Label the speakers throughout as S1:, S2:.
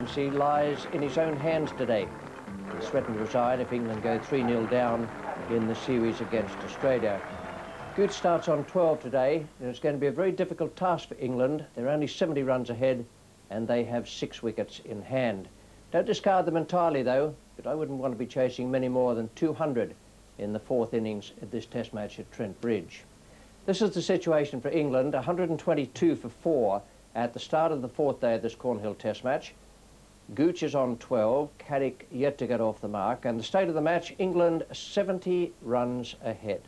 S1: He lies in his own hands today. He's threatened to resign if England go 3-0 down in the series against Australia. Gooch starts on 12 today, and it's going to be a very difficult task for England. They're only 70 runs ahead, and they have 6 wickets in hand. Don't discard them entirely, though, but I wouldn't want to be chasing many more than 200 in the 4th innings at this Test match at Trent Bridge. This is the situation for England, 122 for 4 at the start of the 4th day of this Cornhill Test match. Gooch is on 12, Carrick yet to get off the mark, and the state of the match, England 70 runs ahead.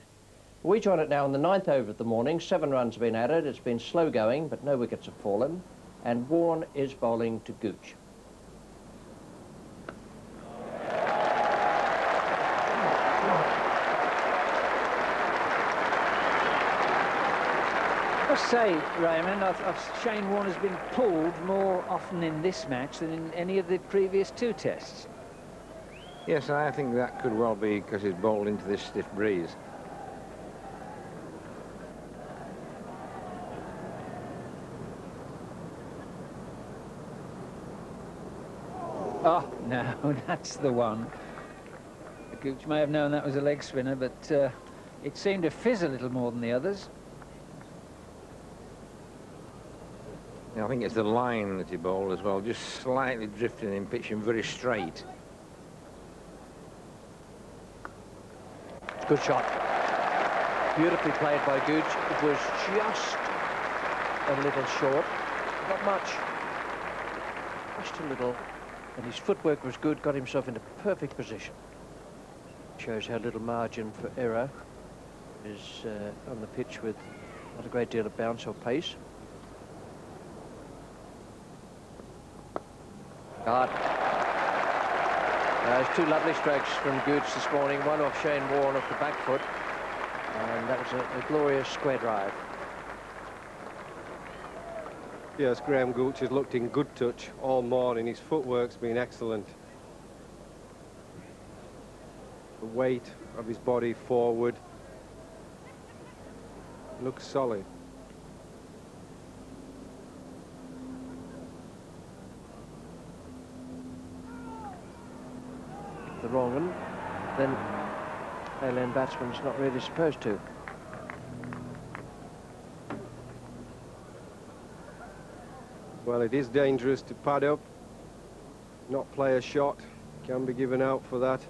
S1: We join it now in the 9th over of the morning. 7 runs have been added. It's been slow going, but no wickets have fallen, and Warne is bowling to Gooch.
S2: I must say, Raymond, Shane Warne has been pulled more often in this match than in any of the previous 2 tests.
S3: Yes, and I think that could well be because he's bowled into this stiff breeze.
S2: Oh, no, that's the one. Gooch may have known that was a leg spinner, but it seemed to fizz a little more than the others.
S3: I think it's the line that he bowled as well, just slightly drifting and pitching very straight.
S1: Good shot. Beautifully played by Gooch. It was just a little short. Not much. Just a little. And his footwork was good, got himself into perfect position. Shows how little margin for error is on the pitch with not a great deal of bounce or pace. Hard. There's 2 lovely strokes from Gooch this morning, one off Shane Warne off the back foot, and that was a glorious square drive.
S4: Yes, Graham Gooch has looked in good touch all morning. His footwork's been excellent. The weight of his body forward looks solid.
S1: The wrong one, then tail-end batsman's not really supposed to.
S4: Well, it is dangerous to pad up, not play a shot. Can be given out for that.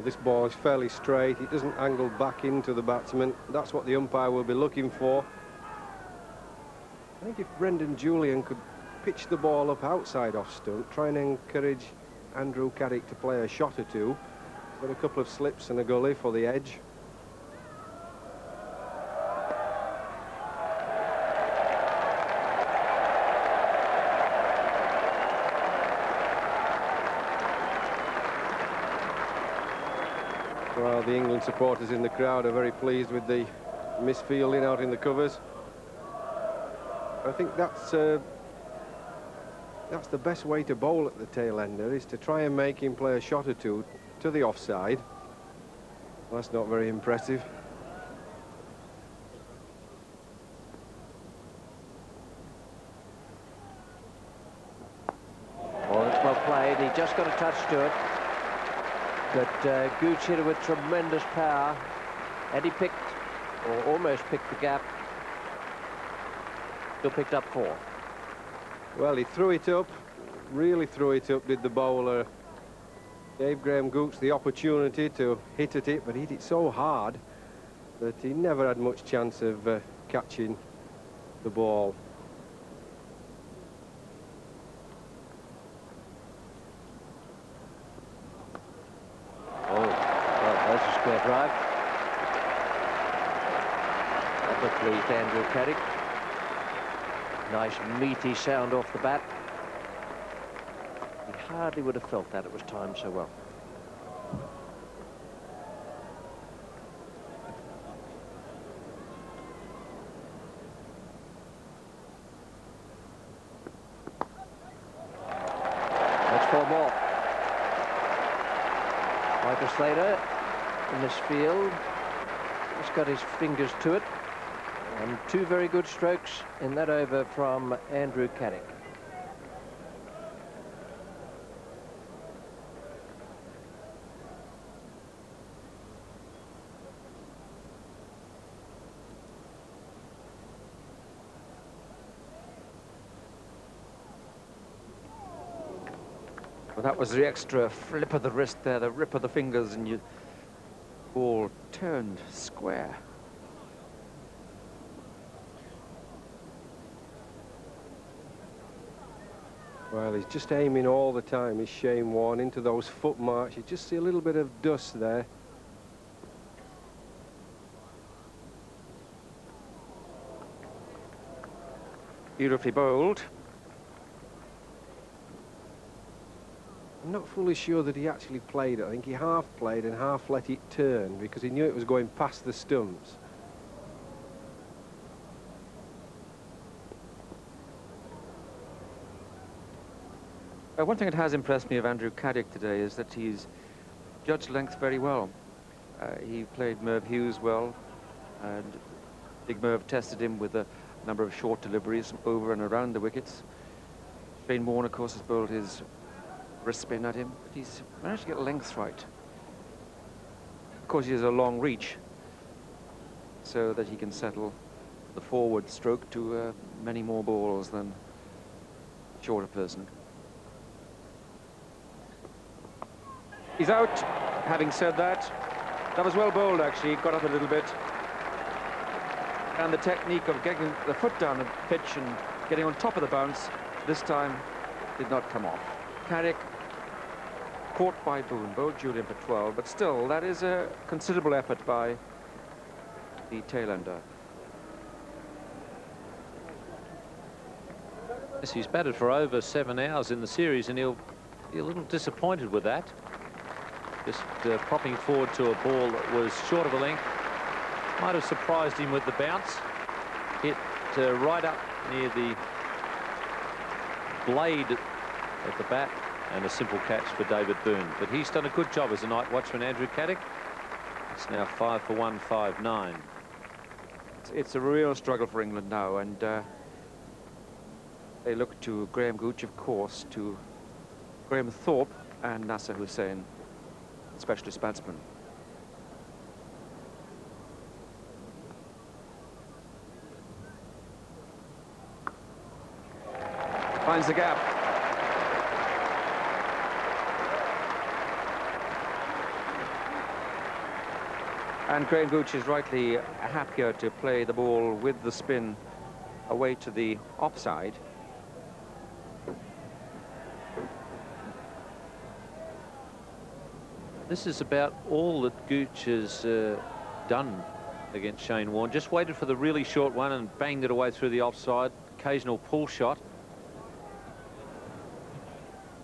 S4: This ball is fairly straight. It doesn't angle back into the batsman. That's what the umpire will be looking for. I think if Brendan Julian could pitch the ball up outside off stump, try and encourage Andrew Carrick to play a shot or 2. Got a couple of slips and a gully for the edge. Well, the England supporters in the crowd are very pleased with the misfielding out in the covers. I think that's the best way to bowl at the tail ender, is to try and make him play a shot or 2 to the offside. Well, that's not very impressive.
S1: Well, it's well played. He just got a touch to it. But Gooch hit it with tremendous power, and he picked, or almost picked, the gap. Still picked up 4.
S4: Well, he threw it up, really threw it up, did the bowler. Gave Graham Gooch the opportunity to hit at it, but he hit it so hard that he never had much chance of catching the ball.
S1: Square drive. That would please Andrew Carrick. Nice meaty sound off the bat. He hardly would have felt that, it was timed so well. 4 more. Michael Slater in this field. He's got his fingers to it. And 2 very good strokes in that over from Andrew Caddick.
S5: Well, that was the extra flip of the wrist there, the rip of the fingers, and you all turned square.
S4: Well, he's just aiming all the time, is Shane Warne, into those foot marks. You just see a little bit of dust there.
S5: Beautifully bowled.
S4: I'm not fully sure that he actually played it. I think he half played and half let it turn because he knew it was going past the stumps.
S5: One thing that has impressed me of Andrew Caddick today is that he's judged length very well. He played Merv Hughes well, and Big Merv tested him with a number of short deliveries over and around the wickets. Shane Warne, of course, has bowled his wrist spin at him, but he's managed to get length right. Of course, he has a long reach, so that he can settle the forward stroke to many more balls than a shorter person. He's out. Having said that, that was well bowled, actually. He got up a little bit. And the technique of getting the foot down the pitch and getting on top of the bounce this time did not come off. Caddick caught by Boone, bowled Julian for 12, but still, that is a considerable effort by the tail-ender.
S6: Yes, he's batted for over 7 hours in the series, and he'll be a little disappointed with that. Just propping forward to a ball that was short of a length. Might have surprised him with the bounce. Hit right up near the blade of the bat, and a simple catch for David Boone. But he's done a good job as a night watchman, Andrew Caddick. It's now 5 for 159.
S5: It's a real struggle for England now, and they look to Graham Gooch, of course, to Graham Thorpe and Nasser Hussain, specialist batsman. Finds the gap. And Graham Gooch is rightly happier to play the ball with the spin away to the offside.
S6: This is about all that Gooch has done against Shane Warne. Just waited for the really short one and banged it away through the offside. Occasional pull shot.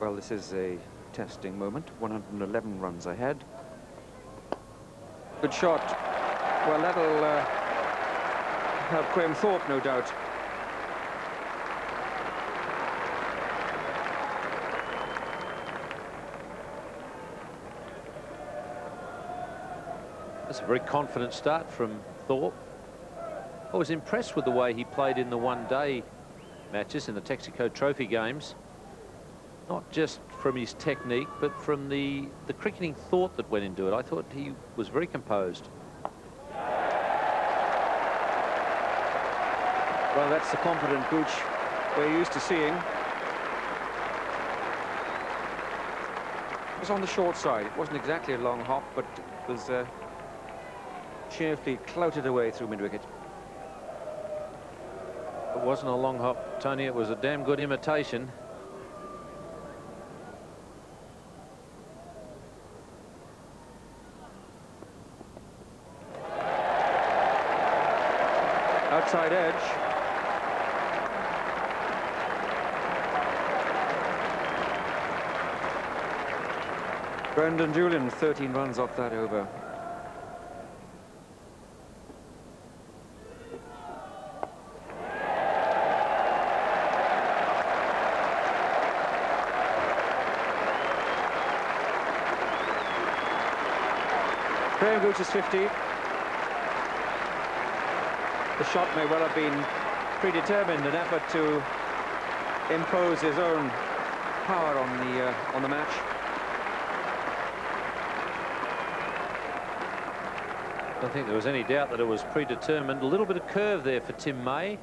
S5: Well, this is a testing moment. 111 runs ahead. Good shot. Well, that'll help Graham Thorpe, no doubt.
S6: That's a very confident start from Thorpe. I was impressed with the way he played in the one-day matches in the Texaco Trophy games. Not just from his technique, but from the cricketing thought that went into it. I thought he was very composed.
S5: Well, that's the confident Gooch we're used to seeing. It was on the short side. It wasn't exactly a long hop, but it was cheerfully clouted away through mid-wicket.
S6: It wasn't a long hop, Tony. It was a damn good imitation.
S5: Outside edge. Brendan Julian, 13 runs off that over. Graham Gooch is 50. The shot may well have been predetermined, an effort to impose his own power on the match.
S6: I don't think there was any doubt that it was predetermined. A little bit of curve there for Tim May.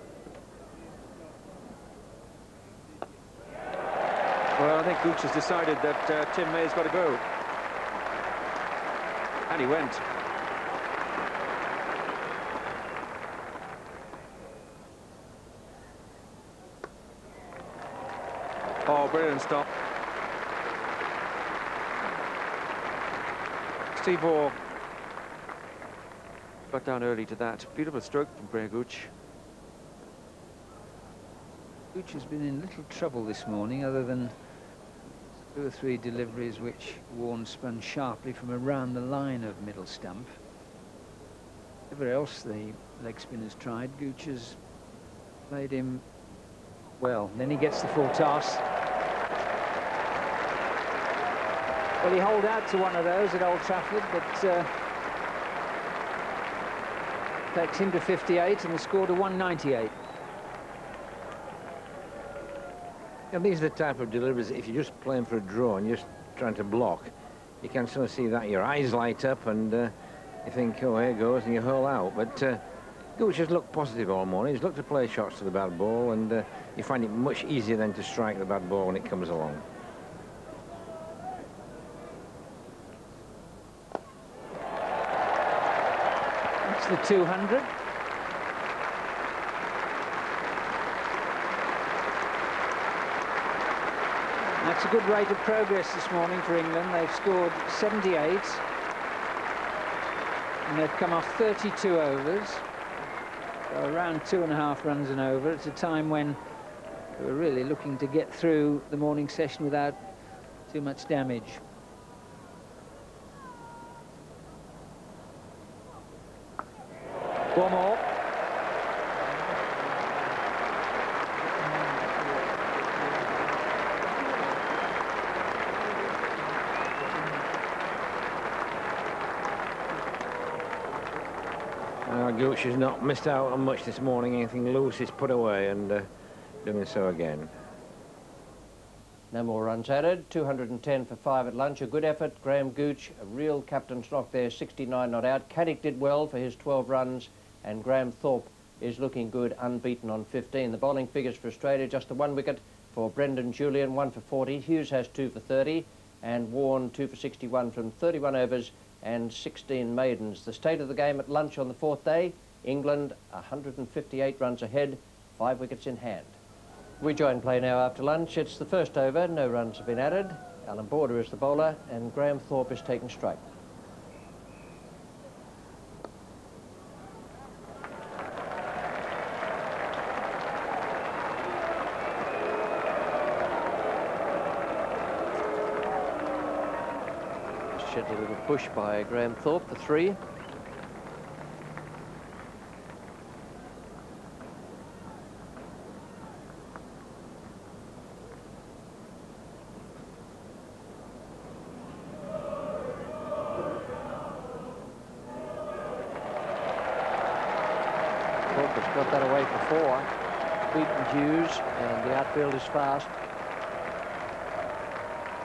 S5: Well, I think Gooch has decided that Tim May's got to go. And he went. Oh, brilliant stop. Steve Orr got down early to that. Beautiful stroke from Graham Gooch.
S2: Gooch has been in little trouble this morning, other than 2 or 3 deliveries which Warne spun sharply from around the line of middle stump. Everywhere else the leg spinners tried, Gooch has played him well. Then he gets the full toss. Well, he holed out to one of those at Old Trafford, but takes him to 58 and the score to 198.
S3: And these are the type of deliveries, if you're just playing for a draw and just trying to block, you can sort of see that your eyes light up and you think, oh, here goes, and you hurl out. But Gooch has looked positive all morning. He's looked to play shots to the bad ball, and you find it much easier than to strike the bad ball when it comes along.
S2: That's the 200. That's a good rate of progress this morning for England. They've scored 78 and they've come off 32 overs, so around 2.5 runs an over at a time when they were really looking to get through the morning session without too much damage. One more.
S3: Gooch has not missed out on much this morning. Anything loose is put away, and doing so again.
S1: No more runs added. 210 for 5 at lunch. A good effort. Graham Gooch, a real captain's knock there, 69 not out. Caddick did well for his 12 runs, and Graham Thorpe is looking good, unbeaten on 15. The bowling figures for Australia, just the 1 wicket for Brendan Julian, 1 for 40. Hughes has 2 for 30, and Warne 2 for 61 from 31 overs and 16 maidens. The state of the game at lunch on the 4th day, England 158 runs ahead, 5 wickets in hand. We join play now after lunch. It's the first over, no runs have been added. Alan Border is the bowler and Graham Thorpe is taking strike. A little push by Graham Thorpe for 3. Thorpe has got that away for 4. Beaten Hughes, and the outfield is fast.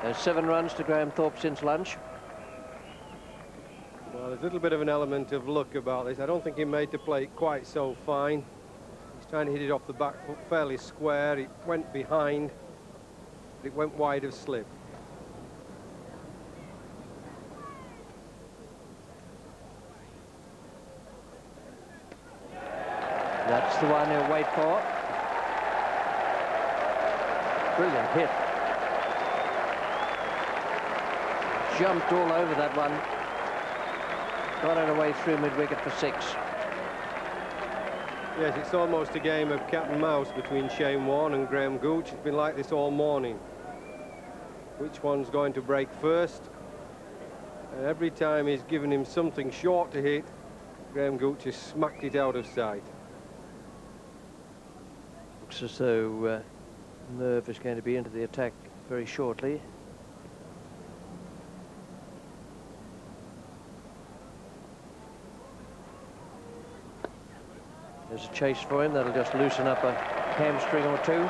S1: There's 7 runs to Graham Thorpe since lunch.
S4: Well, there's a little bit of an element of luck about this. I don't think he made the plate quite so fine. He's trying to hit it off the back foot fairly square. It went behind, but it went wide of slip.
S1: That's the one he'll wait for. Brilliant hit. Jumped all over that one. Got it away through mid-wicket for 6.
S4: Yes, it's almost a game of cat and mouse between Shane Warne and Graham Gooch. It's been like this all morning. Which one's going to break first? And every time he's given him something short to hit, Graham Gooch has smacked it out of sight.
S1: Looks as though Merv is going to be into the attack very shortly. There's a chase for him. That'll just loosen up a hamstring or two.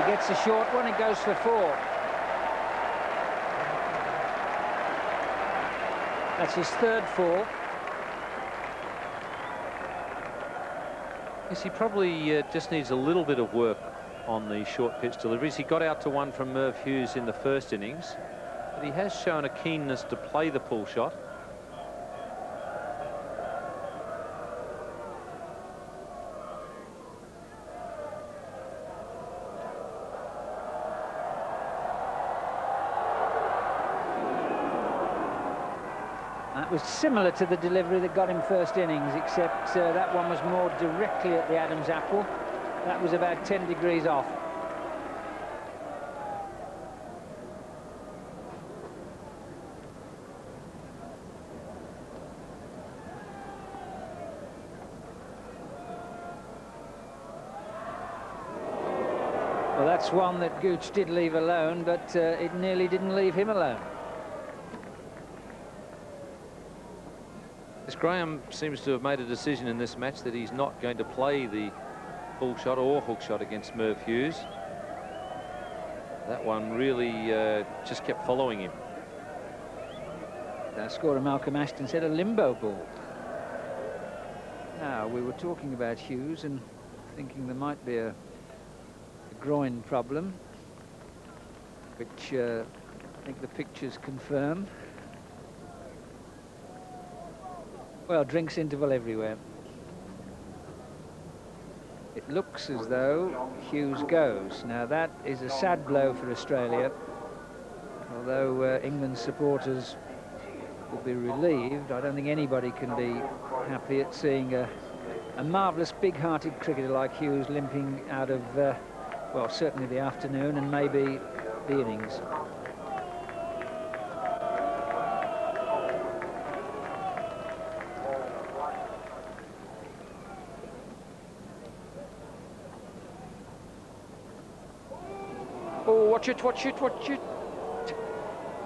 S2: Gets a short one, it goes for 4. That's his 3rd 4.
S6: Yes, he probably just needs a little bit of work on the short pitch deliveries. He got out to one from Merv Hughes in the first innings, but he has shown a keenness to play the pull shot.
S2: That was similar to the delivery that got him first innings, except that one was more directly at the Adams apple. That was about 10 degrees off. Well, that's one that Gooch did leave alone, but it nearly didn't leave him alone.
S6: Graham seems to have made a decision in this match that he's not going to play the full shot or hook shot against Merv Hughes. That one really just kept following him.
S2: Our scorer Malcolm Ashton said a limbo ball. Now, we were talking about Hughes and thinking there might be a groin problem, which I think the pictures confirm. Well, drinks interval everywhere. It looks as though Hughes goes. Now, that is a sad blow for Australia. Although England's supporters will be relieved, I don't think anybody can be happy at seeing a marvellous, big-hearted cricketer like Hughes limping out of, well, certainly the afternoon and maybe the innings.
S5: Oh, watch it, watch it, watch it.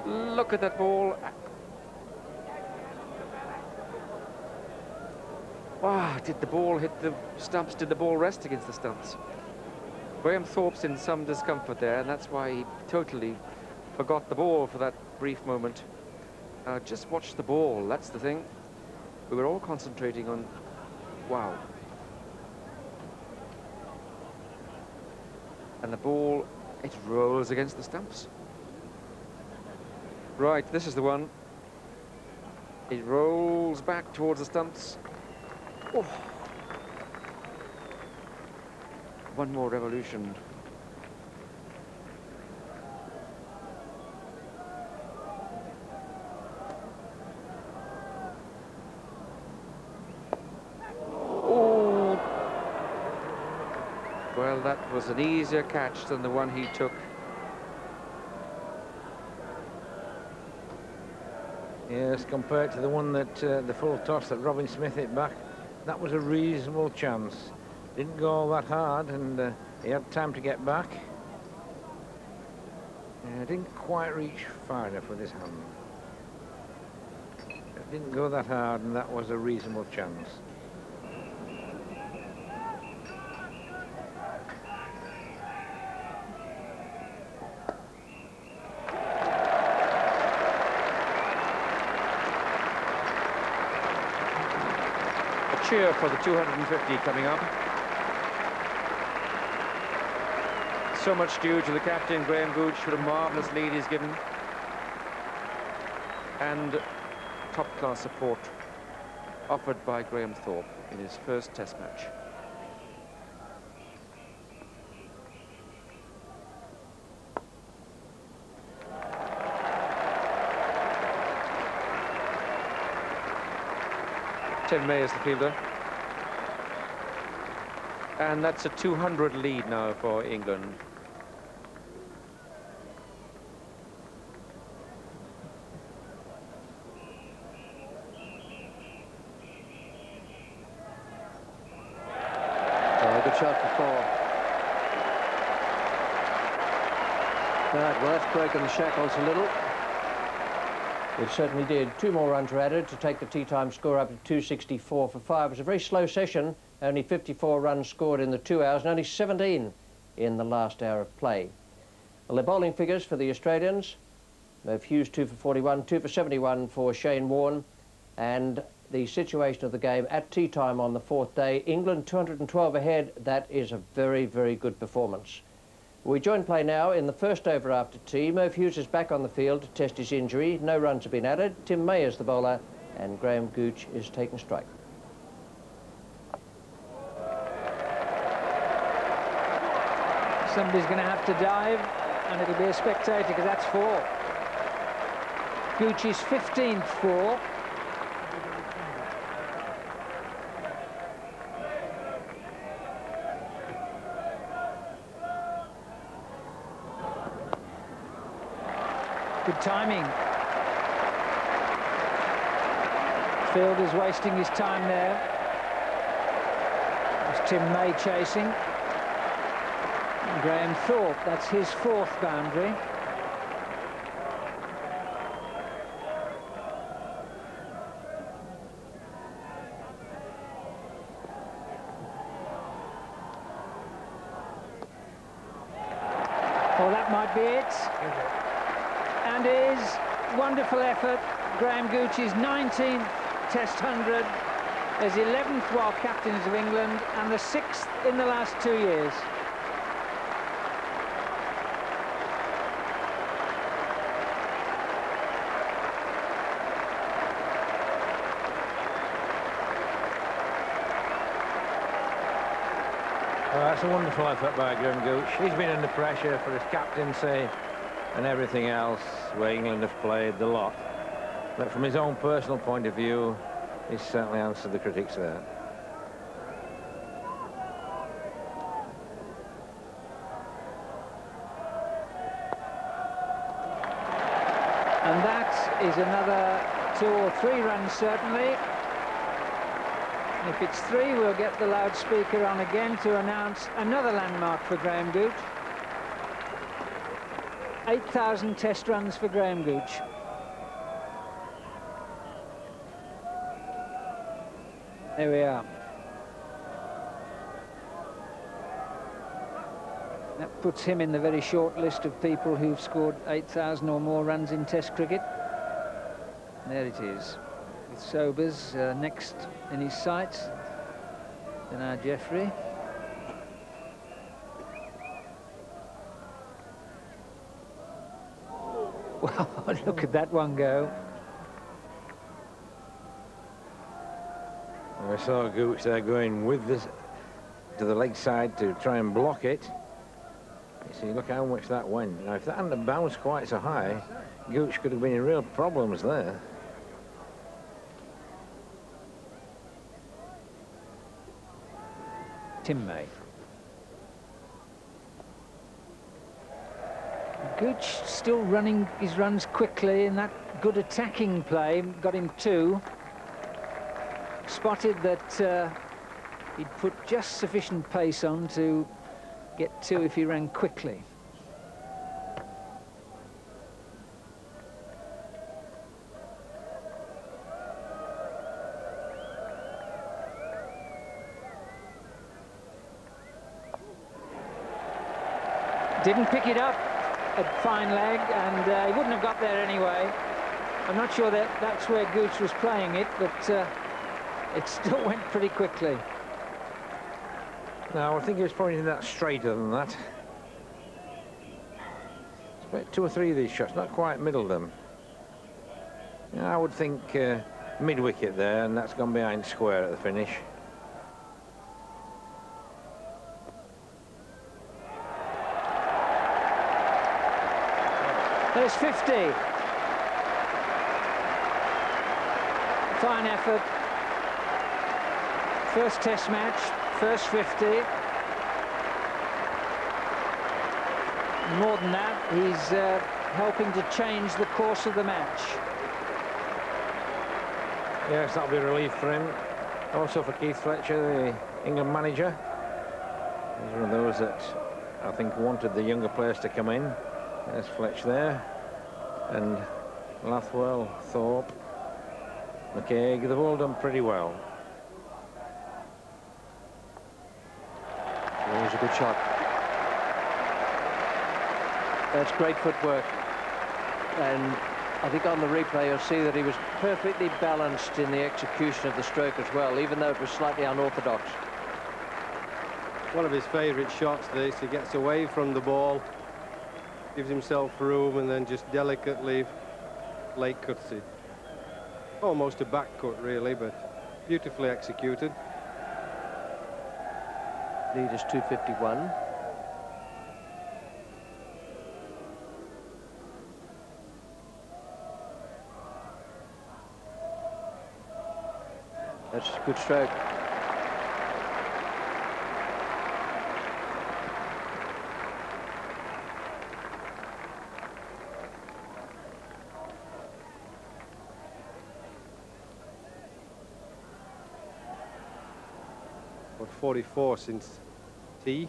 S5: Look at that ball. Wow, did the ball hit the stumps? Did the ball rest against the stumps? Graham Thorpe's in some discomfort there, and that's why he totally forgot the ball for that brief moment. Just watch the ball, that's the thing. We were all concentrating on, wow. And the ball, it rolls against the stumps. Right, this is the one. It rolls back towards the stumps. Oh. One more revolution. Oh. Well, that was an easier catch than the one he took.
S3: Yes, compared to the one that the full toss that Robin Smith hit back, that was a reasonable chance. Didn't go all that hard, and he had time to get back. Didn't quite reach far enough with his hand. It didn't go that hard, and that was a reasonable chance.
S5: Cheer for the 250 coming up. So much due to the captain, Graham Gooch, for the marvellous lead he's given. And top-class support offered by Graham Thorpe in his first Test match. Tim May is the fielder. And that's a 200 lead now for England.
S1: Oh, good shot for 4. Right, well, that's broken the shackles a little. It certainly did. 2 more runs were added to take the tea time score up to 264 for 5. It was a very slow session. Only 54 runs scored in the 2 hours and only 17 in the last hour of play. Well, the bowling figures for the Australians: Merv Hughes 2 for 41, 2 for 71 for Shane Warne. And the situation of the game at tea time on the 4th day, England 212 ahead. That is a very, very good performance. We join play now in the first over after tea. Merv Hughes is back on the field to test his injury. No runs have been added. Tim May is the bowler and Graham Gooch is taking strike.
S2: Somebody's going to have to dive, and it'll be a spectator, because that's 4. Gooch's 15th 4. Good timing. Fielder's wasting his time there. There's Tim May chasing. Graham Thorpe, that's his 4th boundary. Well, that might be it. And his wonderful effort, Graham Gooch's 19th Test 100, his 11th while captains of England, and the 6th in the last 2 years.
S3: Well, that's a wonderful effort by Graham Gooch. He's been under pressure for his captaincy and everything else, where England have played the lot. But from his own personal point of view, he's certainly answered the critics there.
S2: And that is another 2 or 3 runs, certainly. If it's 3, we'll get the loudspeaker on again to announce another landmark for Graham Gooch. 8,000 test runs for Graham Gooch. There we are. That puts him in the very short list of people who've scored 8,000 or more runs in Test cricket. There it is, with Sobers next in his sights. Then our Jeffrey. Wow, look at that one go.
S3: I saw Gooch there going with this to the leg side to try and block it. You see, look how much that went. Now, if that hadn't bounced quite so high, Gooch could have been in real problems there.
S2: Tim May. Gooch still running his runs quickly, and that good attacking play got him 2. Spotted that he'd put just sufficient pace on to get 2 if he ran quickly. Didn't pick it up at fine leg, and he wouldn't have got there anyway. I'm not sure that that's where Gooch was playing it, but it still went pretty quickly.
S3: No, I think he was probably that straighter than that. It's about 2 or 3 of these shots, not quite middle them. Yeah, I would think mid-wicket there, and that's gone behind square at the finish.
S2: There's 50. Fine effort. First Test match, first 50. More than that, he's helping to change the course of the match.
S3: Yes, that'll be a relief for him. Also for Keith Fletcher, the England manager. He's one of those that I think wanted the younger players to come in. There's Fletch there. And Lathwell, Thorpe, McCaig, they've all done pretty well.
S1: It was a good shot. That's great footwork. And I think on the replay you'll see that he was perfectly balanced in the execution of the stroke as well, even though it was slightly unorthodox.
S4: One of his favourite shots, this. He gets away from the ball, gives himself room, and then just delicately late cuts it. Almost a back cut, really, but beautifully executed.
S1: Lead is 251. That's a good stroke.
S4: What, 44 since tee?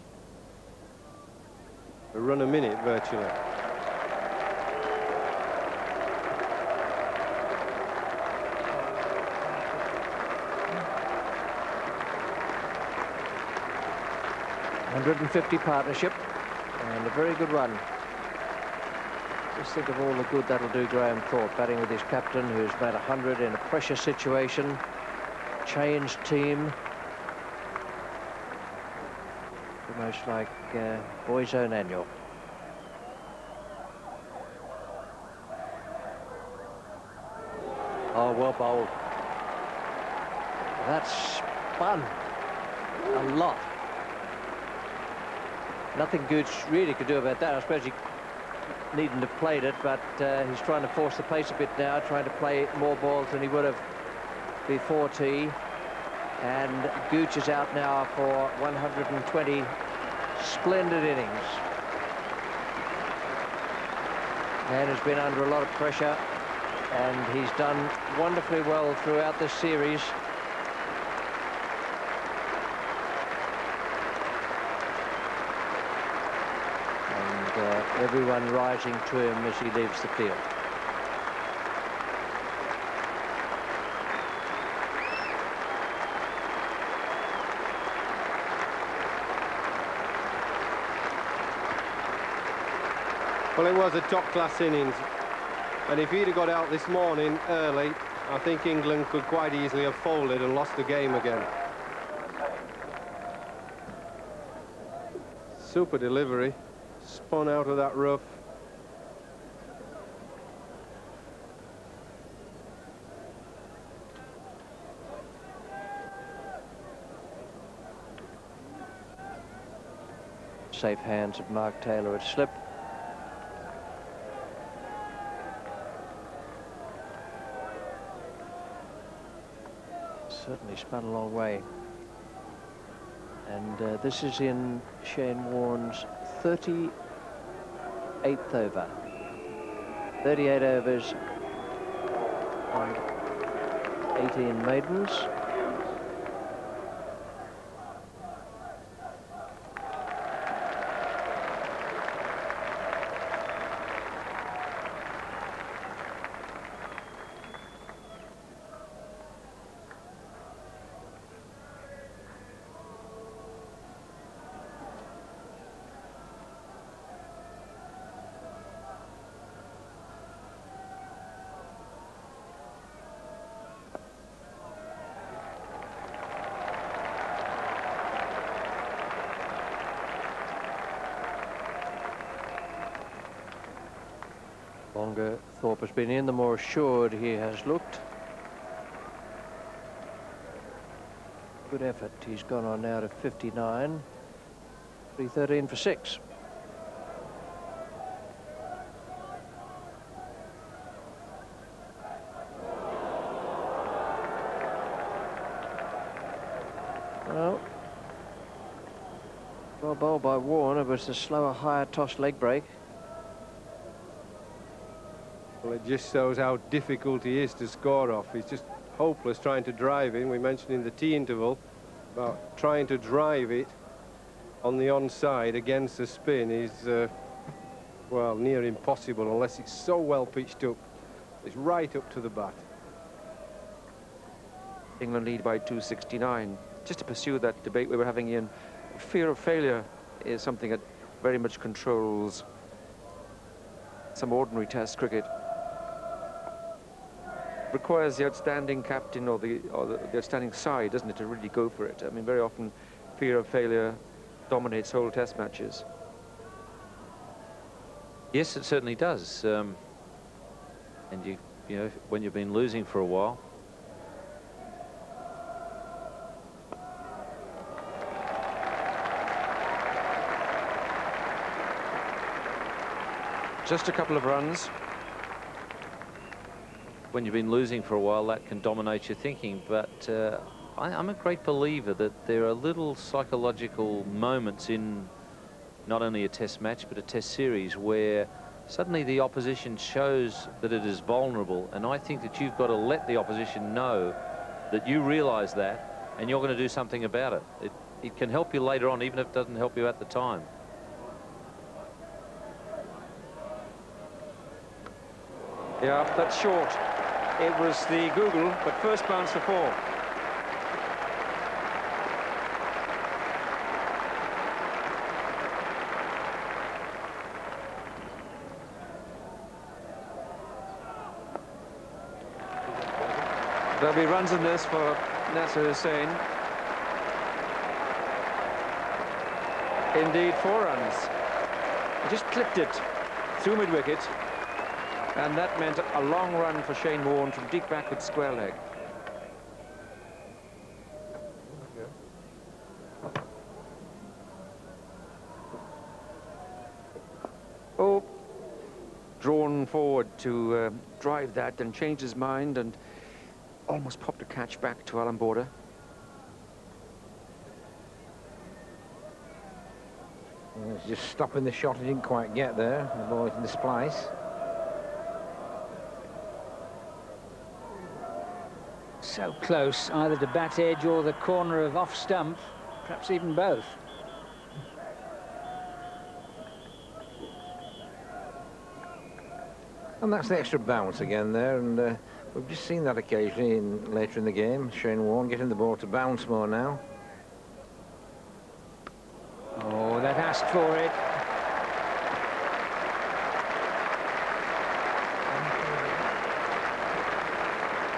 S4: A run a minute, virtually.
S1: .150 partnership and a very good run. Just think of all the good that'll do Graham Thorpe, batting with his captain, who's made 100 in a pressure situation, changed team. Almost like boy's own annual. Oh, well bowled. That's spun a lot. Nothing Gooch really could do about that. I suppose he needn't have played it, but he's trying to force the pace a bit now, trying to play more balls than he would have before tee. And Gooch is out now for 120 splendid innings. And has been under a lot of pressure, and he's done wonderfully well throughout this series. Everyone rising to him as he leaves the field.
S4: Well, it was a top-class innings, and if he'd have got out this morning early, I think England could quite easily have folded and lost the game again. Super delivery. Spun out of that rough.
S1: Safe hands of Mark Taylor at slip. Certainly spun a long way. And this is in Shane Warne's 38th over. 38 overs and 18 maidens. Longer Thorpe has been in, the more assured he has looked. Good effort. He's gone on now to 59. 313 for 6. Well, Well bowled by Warne. It was a slower, higher toss leg break.
S4: Well, it just shows how difficult he is to score off. He's just hopeless trying to drive in. We mentioned in the tea interval about trying to drive it on the onside against the spin is, well, near impossible unless it's so well pitched up. It's right up to the bat.
S5: England lead by 269. Just to pursue that debate we were having, Ian, fear of failure is something that very much controls some ordinary Test cricket. Requires the outstanding captain or the outstanding side, doesn't it, to really go for it. I mean, very often fear of failure dominates whole Test matches.
S6: Yes, it certainly does. And you know, when you've been losing for a while.
S5: Just a couple of runs.
S6: When you've been losing for a while, that can dominate your thinking. But I'm a great believer that there are little psychological moments in not only a Test match, but a Test series where suddenly the opposition shows that it is vulnerable. And I think that you've got to let the opposition know that you realise that and you're going to do something about it. It can help you later on, even if it doesn't help you at the time.
S5: Yeah, that's short. It was the Google, but first bounce for 4. There'll be runs in this for Nasser Hussain. Indeed, 4 runs. He just clipped it through mid-wicket. And that meant a long run for Shane Warne from deep back with square leg. Oh, drawn forward to drive that and change his mind and almost popped a catch back to Alan Border.
S3: Just stopping the shot, he didn't quite get there. The ball in the splice.
S2: So close, either to bat edge or the corner of off stump, perhaps even both.
S3: And that's the extra bounce again there, and we've just seen that occasionally later in the game. Shane Warne getting the ball to bounce more now.
S2: Oh, that asked for it.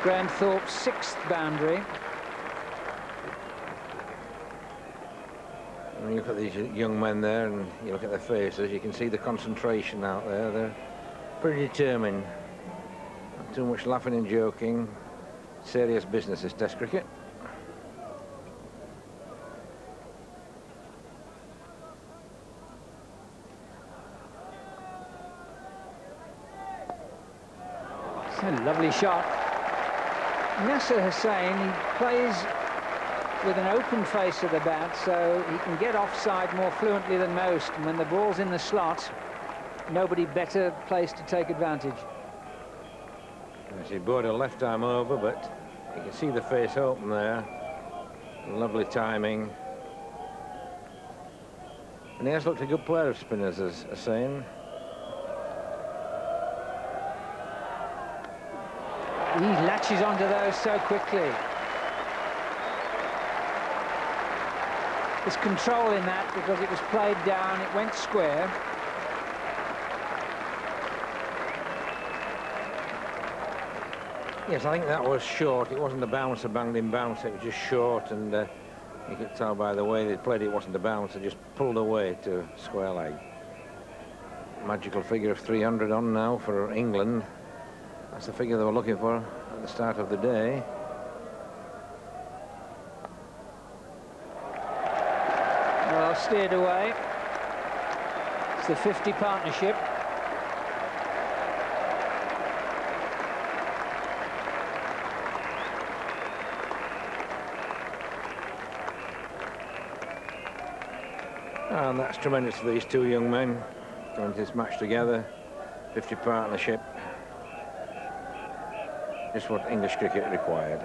S2: Graham Thorpe's 6th boundary.
S3: When you look at these young men there and you look at their faces, you can see the concentration out there. They're pretty determined. Not too much laughing and joking. Serious business is Test cricket.
S2: It's a lovely shot. Nasser Hussain, he plays with an open face of the bat, so he can get offside more fluently than most. And when the ball's in the slot, nobody better placed to take advantage.
S3: I see Border left arm over, but you can see the face open there. Lovely timing. And he has looked a good player of spinners, as Hussain.
S2: He latches onto those so quickly. There's control in that because it was played down, it went square.
S3: Yes, I think that was short. It wasn't a bounce, a banged in bounce. It was just short, and you could tell by the way they played it wasn't a bounce. It just pulled away to square leg. Magical figure of 300 on now for England. That's the figure they were looking for at the start of the day.
S2: Well, steered away. It's the 50 partnership.
S3: And that's tremendous for these two young men going to this match together. 50 partnership. Just what English cricket required.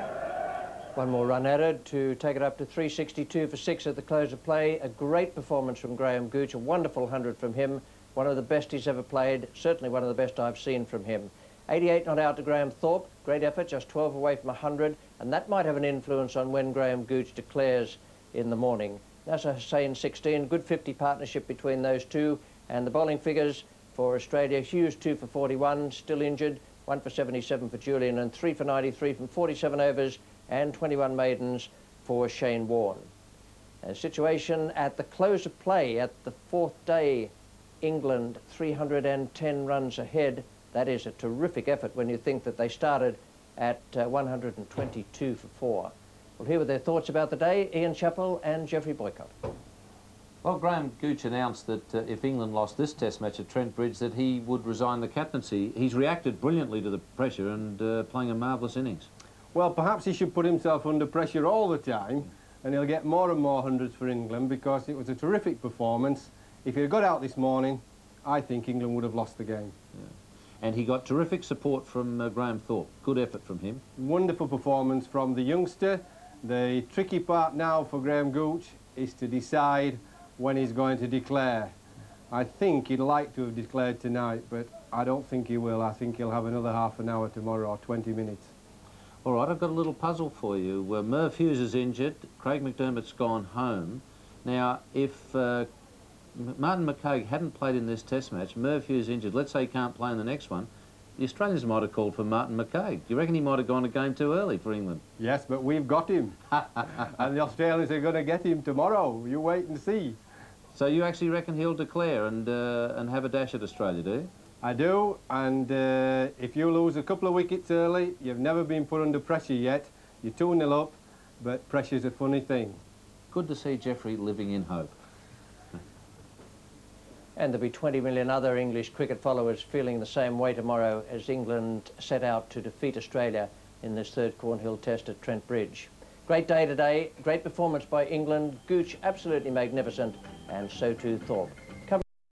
S1: One more run added to take it up to 362 for 6 at the close of play. A great performance from Graham Gooch, a wonderful 100 from him. One of the best he's ever played, certainly one of the best I've seen from him. 88 not out to Graham Thorpe, great effort, just 12 away from 100, and that might have an influence on when Graham Gooch declares in the morning. Nasser Hussain 16, good 50 partnership between those two, and the bowling figures for Australia: Hughes 2 for 41, still injured, 1 for 77 for Julian, and 3 for 93 from 47 overs, and 21 maidens for Shane Warne. A situation at the close of play at the 4th day, England 310 runs ahead. That is a terrific effort when you think that they started at 122 for 4. We'll hear with their thoughts about the day, Ian Chappell and Geoffrey Boycott.
S6: Well, Graham Gooch announced that if England lost this test match at Trent Bridge, that he would resign the captaincy. He's reacted brilliantly to the pressure and playing a marvellous innings.
S4: Well, perhaps he should put himself under pressure all the time, and he'll get more and more hundreds for England, because it was a terrific performance. If he had got out this morning, I think England would have lost the game.
S6: Yeah. And he got terrific support from Graham Thorpe. Good effort from him.
S4: Wonderful performance from the youngster. The tricky part now for Graham Gooch is to decide when he's going to declare. I think he'd like to have declared tonight, but I don't think he will. I think he'll have another half an hour tomorrow, or 20 minutes.
S6: All right, I've got a little puzzle for you. Merv Hughes is injured. Craig McDermott's gone home. Now, if Martin McCaig hadn't played in this test match, Merv Hughes injured, let's say he can't play in the next one, the Australians might have called for Martin McCaig. Do you reckon he might have gone a game too early for England?
S4: Yes, but we've got him. And the Australians are going to get him tomorrow. You wait and see.
S6: So you actually reckon he'll declare and have a dash at Australia, do you?
S4: I do, and if you lose a couple of wickets early, you've never been put under pressure yet. You're 2-0 up, but pressure's a funny thing.
S6: Good to see Geoffrey living in hope.
S1: And there'll be 20 million other English cricket followers feeling the same way tomorrow as England set out to defeat Australia in this 3rd Cornhill Test at Trent Bridge. Great day today, great performance by England. Gooch absolutely magnificent, and so too Thorpe.